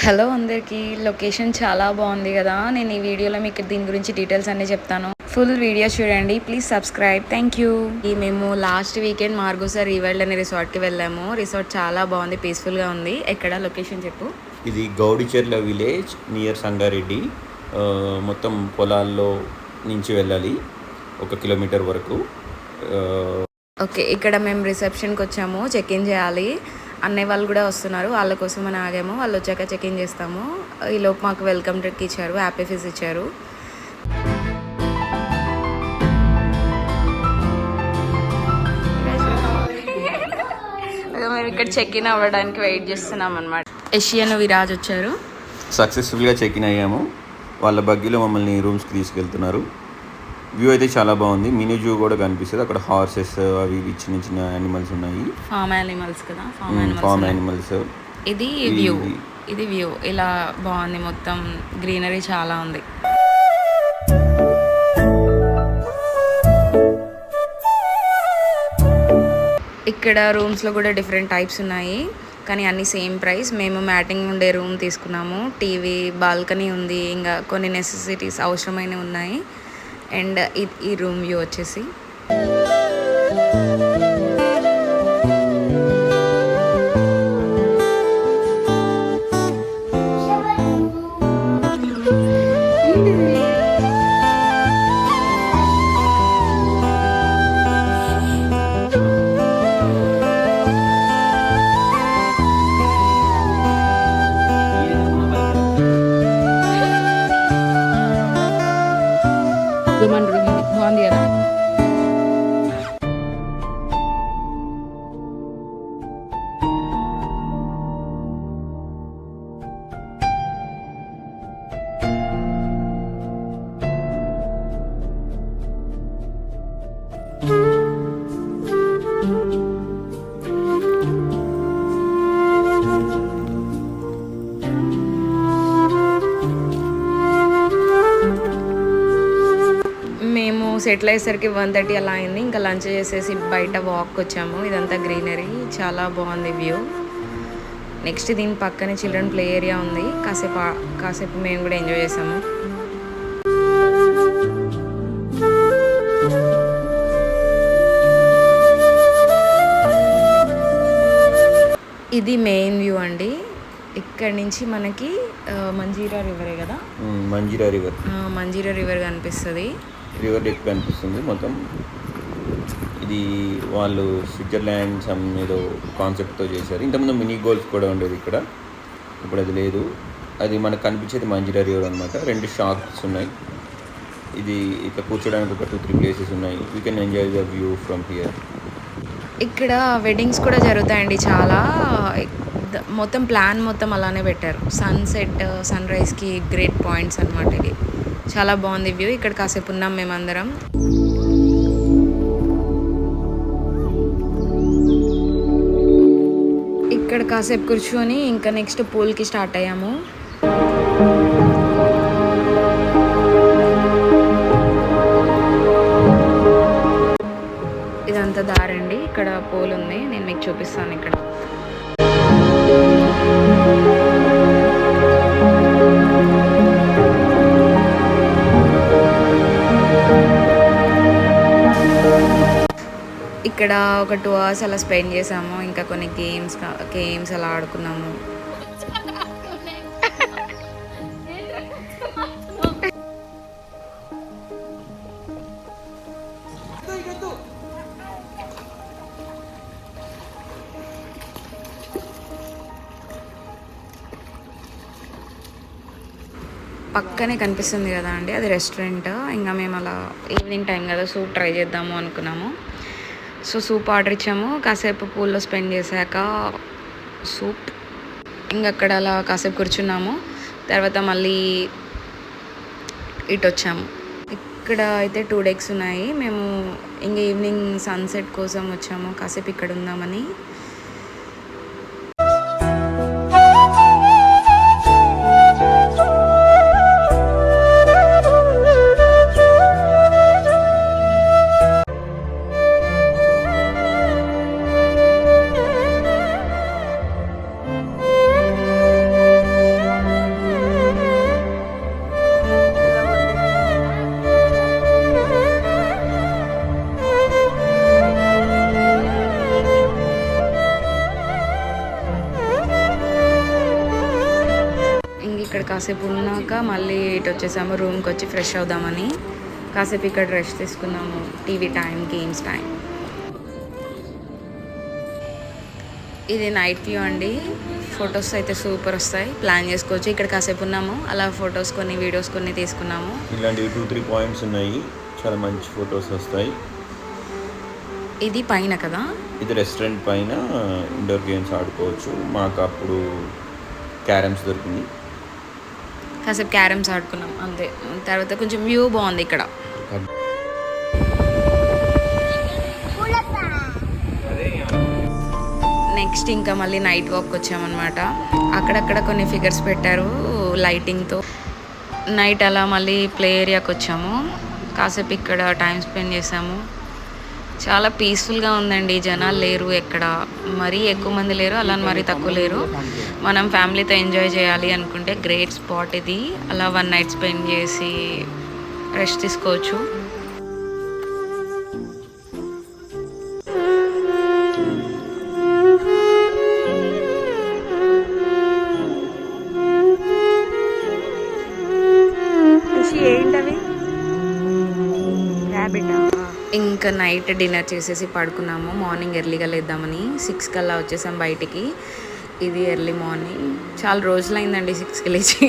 Hello అందరికీ. Location చాలా బాగుంది కదా. నేను ఈ వీడియోలో మీకు దీని గురించి డీటెయిల్స్ అన్నీ చెప్తాను. ఫుల్ వీడియో చూడండి. Please subscribe. Thank you. మేము లాస్ట్ వీకెండ్ మార్గోసా రీవైల్డ్ అనే రిసార్ట్కి వెళ్ళాము. రిసార్ట్ చాలా బాగుంది, పీస్ఫుల్గా ఉంది. ఎక్కడ లొకేషన్ చెప్పు. ఇది గౌడిచెర్ల విలేజ్ నియర్ సంగారెడ్డి. మొత్తం పొలాల్లో నుంచి వెళ్ళాలి 1 కిలోమీటర్ వరకు. ఓకే, ఇక్కడ మేము రిసెప్షన్కి వచ్చాము. చెక్ ఇన్ చేయాలి. అన్నయ్య వాళ్ళు కూడా వస్తున్నారు, వాళ్ళ కోసం అని ఆగాము. వాళ్ళు వచ్చాక చెక్ ఇన్ చేస్తాము. ఈలోపు మాకు వెల్కమ్ డ్రింక్ ఇచ్చారు, హ్యాపీ ఫీస్ ఇచ్చారు. మేము ఇక్కడ చెక్ ఇన్ అవ్వడానికి వెయిట్ చేస్తున్నాం అనమాట. యషియన్ విరాజ్ వచ్చారు. సక్సెస్ఫుల్గా చెక్ ఇన్ అయ్యాము. వాళ్ళ బగ్గీలో మమ్మల్ని రూమ్స్కి తీసుకెళ్తున్నారు. వ్యూ అయితే చాలా బాగుంది. మినీ జూ కూడా కనిపిస్తుంది. అక్కడ హార్సెస్ అవి చిన్న చిన్న యానిమల్స్ ఉన్నాయి. ఫామ్ యానిమల్స్ కదా, ఫామ్ యానిమల్స్. ఇది వ్యూ ఇలా బాగుంది. మొత్తం గ్రీనరీ చాలా ఉంది. ఇక్కడ రూమ్స్లో కూడా డిఫరెంట్ టైప్స్ ఉన్నాయి, కానీ అన్నీ సేమ్ ప్రైస్. మేము మ్యాటింగ్ ఉండే రూమ్ తీసుకున్నాము. టీవీ, బాల్కనీ ఉంది, ఇంకా కొన్ని నెసెసిటీస్ అవసరమైనవి ఉన్నాయి. అండ్ ఈ రూమ్ వ్యూ వచ్చేసి బాగుంది కదా. సెటిల్ అయ్యేసరికి 1:30 అలా అయింది. ఇంకా లంచ్ చేసేసి బయట వాక్ వచ్చాము. ఇదంతా గ్రీనరీ, చాలా బాగుంది వ్యూ. నెక్స్ట్ దీని పక్కనే చిల్డ్రన్ ప్లే ఏరియా ఉంది. కాసేపు మేము కూడా ఎంజాయ్ చేసాము. ఇది మెయిన్ వ్యూ అండి. ఇక్కడ నుంచి మనకి మంజీరా రివరే కదా, మంజీరా రివర్ కనిపిస్తుంది. రివర్ డెక్ కనిపిస్తుంది మొత్తం. ఇది వాళ్ళు స్విట్జర్లాండ్ ఏదో కాన్సెప్ట్తో చేశారు. ఇంతకుముందు మినీ గోల్ఫ్ కూడా ఉండేది ఇక్కడ, ఇప్పుడు అది లేదు. అది మనకు కనిపించేది మంజీరా రివర్ అనమాట. 2 షాప్స్ ఉన్నాయి. ఇది ఇక్కడ కూర్చోడానికి ఒక 2-3 ప్లేసెస్ ఉన్నాయి. You can enjoy the view from here. ఇక్కడ వెడ్డింగ్స్ కూడా జరుగుతాయండి చాలా. మొత్తం ప్లాన్ మొత్తం అలానే పెట్టారు. సన్సెట్, సన్ రైజ్కి గ్రేట్ పాయింట్స్ అనమాట. ఇది చాలా బాగుంది వ్యూ. ఇక్కడ కాసేపు ఉన్నాం మేమందరం. ఇక్కడ కాసేపు కూర్చొని ఇంకా నెక్స్ట్ పూల్కి స్టార్ట్ అయ్యాము. ఇదంతా దారండి. ఇక్కడ పూల్ ఉంది, నేను మీకు చూపిస్తాను. ఇక్కడ ఇక్కడ ఒక 2 hours అలా స్పెండ్ చేసాము. ఇంకా కొన్ని గేమ్స్ అలా ఆడుకున్నాము. పక్కనే కనిపిస్తుంది కదా అండి, అది రెస్టారెంట్. ఇంకా మేము అలా ఈవినింగ్ టైం కదా, సూప్ ట్రై చేద్దాము అనుకున్నాము. సో సూప్ ఆర్డర్ ఇచ్చాము. కాసేపు పూల్లో స్పెండ్ చేశాక సూప్, ఇంకా అక్కడ అలా కాసేపు కూర్చున్నాము. తర్వాత మళ్ళీ ఇటు వచ్చాము. ఇక్కడ అయితే 2 decks ఉన్నాయి. మేము ఇంకా ఈవినింగ్ సన్సెట్ కోసం వచ్చాము, కాసేపు ఇక్కడ ఉందామని. అక్కడ కాసేపు ఉన్నాక మళ్ళీ ఇటు వచ్చేసాము రూమ్కి వచ్చి ఫ్రెష్ అవుదామని. కాసేపు ఇక్కడ రెస్ట్ తీసుకున్నాము, టీవీ టైం, గేమ్స్ టైం. ఇది నైట్ వ్యూ అండి. ఫొటోస్ అయితే సూపర్ వస్తాయి, ప్లాన్ చేసుకోవచ్చు. ఇక్కడ కాసేపు ఉన్నాము, అలా ఫొటోస్ కొన్ని వీడియోస్ కొన్ని తీసుకున్నాము. ఇలాంటివి 2-3 పాయింట్స్ ఉన్నాయి, చాలా మంచి ఫొటోస్ వస్తాయి. ఇది పైన కదా, ఇది రెస్టారెంట్ పైన ఇండోర్ గేమ్స్ ఆడుకోవచ్చు. మాకు అప్పుడు క్యారమ్స్ దొరికింది, కాసేపు క్యారమ్స్ ఆడుకున్నాం అంతే. తర్వాత కొంచెం వ్యూ బాగుంది ఇక్కడ. నెక్స్ట్ ఇంకా మళ్ళీ నైట్ వాక్ వచ్చామన్నమాట. అక్కడక్కడ కొన్ని ఫిగర్స్ పెట్టారు లైటింగ్తో. నైట్ అలా మళ్ళీ ప్లే ఏరియాకి వచ్చాము, కాసేపు ఇక్కడ టైం స్పెండ్ చేసాము. చాలా పీస్ఫుల్గా ఉందండి, జనాలు లేరు ఎక్కడ, మరీ ఎక్కువ మంది లేరు, అలా మరీ తక్కువ లేరు. మనం ఫ్యామిలీతో ఎంజాయ్ చేయాలి అనుకుంటే గ్రేట్ స్పాట్ ఇది. అలా 1 నైట్ స్పెండ్ చేసి రెస్ట్ తీసుకోవచ్చు. ఏంటవి ఇంకా నైట్ డిన్నర్ చేసేసి పడుకున్నాము. మార్నింగ్ ఎర్లీగా లేద్దామని 6 కల్లా వచ్చేసాం బయటికి. ఇది ఎర్లీ మార్నింగ్, చాలా రోజులైందండి 6కి లేచి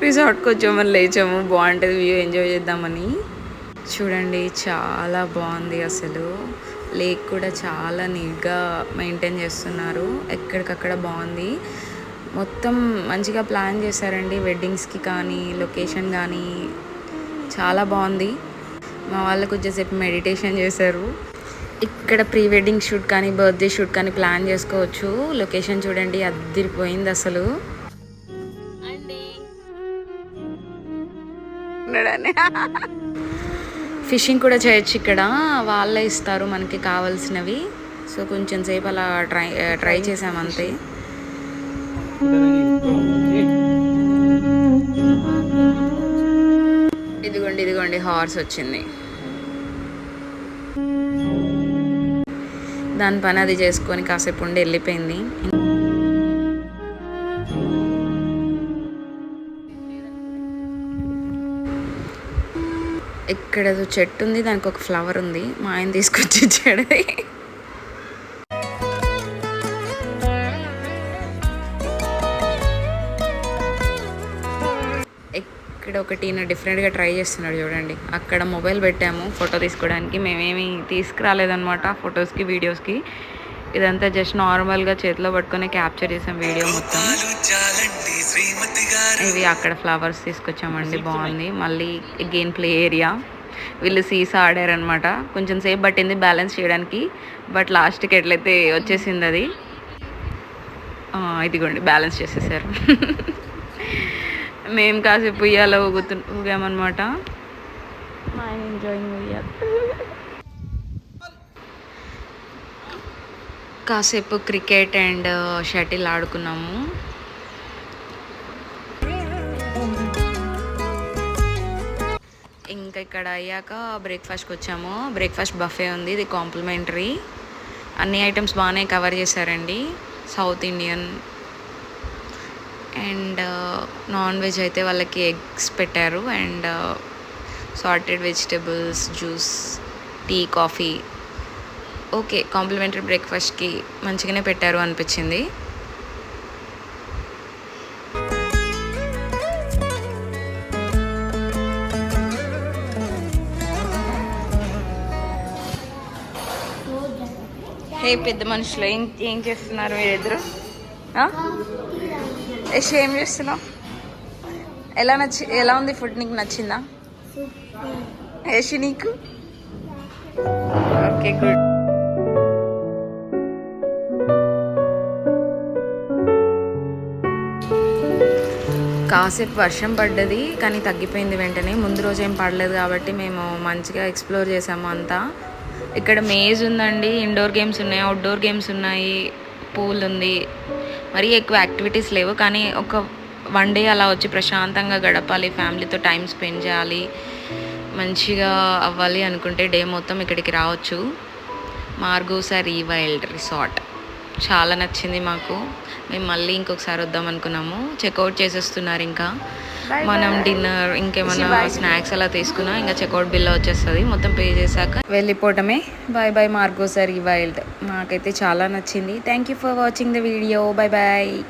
రిసార్ట్కి వచ్చామని లేచాము. బాగుంటుంది వ్యూ, ఎంజాయ్ చేద్దామని. చూడండి చాలా బాగుంది అసలు. లేక్ కూడా చాలా నీట్గా మెయింటైన్ చేస్తున్నారు, ఎక్కడికక్కడ బాగుంది. మొత్తం మంచిగా ప్లాన్ చేశారండి, వెడ్డింగ్స్కి కానీ లొకేషన్ కానీ చాలా బాగుంది. మా వాళ్ళకు వచ్చేసేపు మెడిటేషన్ చేశారు. ఇక్కడ ప్రీ వెడ్డింగ్ షూట్ కానీ బర్త్డే షూట్ కానీ ప్లాన్ చేసుకోవచ్చు. లొకేషన్ చూడండి, అదిరిపోయింది అసలు. ఫిషింగ్ కూడా చేయొచ్చు ఇక్కడ, వాళ్ళే ఇస్తారు మనకి కావాల్సినవి. సో కొంచెం సేపు అలా ట్రై చేసామంతే. ఇదిగోండి హార్స్ వచ్చింది, దాని పని అది చేసుకొని కాసేపు ఉండి వెళ్ళిపోయింది. ఇక్కడ చెట్టు ఉంది, దానికి ఒక ఫ్లవర్ ఉంది, మా ఆయన తీసుకొచ్చి ఇచ్చాడు. ఇక్కడ ఒకటి డిఫరెంట్గా ట్రై చేస్తున్నాడు చూడండి. అక్కడ మొబైల్ పెట్టాము ఫోటో తీసుకోవడానికి, మేమేమి తీసుకురాలేదన్నమాట ఫొటోస్కి వీడియోస్కి. ఇదంతా జస్ట్ నార్మల్గా చేతిలో పట్టుకొని క్యాప్చర్ చేసాం వీడియో మొత్తం. ఇవి అక్కడ ఫ్లవర్స్ తీసుకొచ్చామండి, బాగుంది. మళ్ళీ గేమ్ ప్లే ఏరియా, వీళ్ళు సీసా ఆడారనమాట. కొంచెం సేపు పట్టింది బ్యాలెన్స్ చేయడానికి, బట్ లాస్ట్కి ఎట్లయితే వచ్చేసింది అది. ఇదిగోండి బ్యాలెన్స్ చేసేసారు. మేము కాసేపు ఉయ్యాల ఊగామన్నమాట. ఆయన ఎంజాయింగ్ ఉయ్యాల. కాసేపు క్రికెట్ అండ్ షటిల్ ఆడుకున్నాము. ఇంకా ఇక్కడ అయ్యాక బ్రేక్ఫాస్ట్కి వచ్చాము. బ్రేక్ఫాస్ట్ బఫే ఉంది, ఇది కాంప్లిమెంటరీ. అన్ని ఐటమ్స్ బాగానే కవర్ చేశారండి. South Indian and non veg అయితే వాళ్ళకి ఎగ్స్ పెట్టారు, and assorted vegetables, juice, tea, coffee. Okay, complimentary బ్రేక్ఫాస్ట్కి మంచిగానే పెట్టారు అనిపించింది. హే పెద్ద మనుషులు, ఏం చేస్తున్నారు మీరిద్దరు? యశ్ ఏం చేస్తున్నావు? ఎలా ఉంది ఫుడ్? నీకు నచ్చిందా యశ్? నీకు? Okay, good. కాసేపు వర్షం పడ్డది కానీ తగ్గిపోయింది వెంటనే. ముందు రోజు ఏం పడలేదు కాబట్టి మేము మంచిగా ఎక్స్ప్లోర్ చేసాము అంతా. ఇక్కడ మేజ్ ఉందండి, ఇండోర్ గేమ్స్ ఉన్నాయి, అవుట్డోర్ గేమ్స్ ఉన్నాయి, పూల్ ఉంది. మరీ ఎక్కువ యాక్టివిటీస్ లేవు, కానీ ఒక 1 డే అలా వచ్చి ప్రశాంతంగా గడపాలి, ఫ్యామిలీతో టైం స్పెండ్ చేయాలి, మంచిగా అవ్వాలి అనుకుంటే డే మొత్తం ఇక్కడికి రావచ్చు. మార్గోసా రీవైల్డ్ రిసార్ట్. చాలా నచ్చింది మాకు. మేము మళ్ళీ ఇంకొకసారి వద్దాం అనుకున్నాము. చెక్అవుట్ చేసేస్తున్నారు. ఇంకా మనం డిన్నర్ ఇంకేమన్నా స్నాక్స్ అలా తీసుకున్నా ఇంకా చెక్అవుట్ బిల్ వచ్చేస్తుంది. మొత్తం పే చేశాక వెళ్ళిపోవటమే. బాయ్ బాయ్ మార్గోసరీ వైల్డ్. మాకైతే చాలా నచ్చింది. Thank you for watching the video. Bye bye.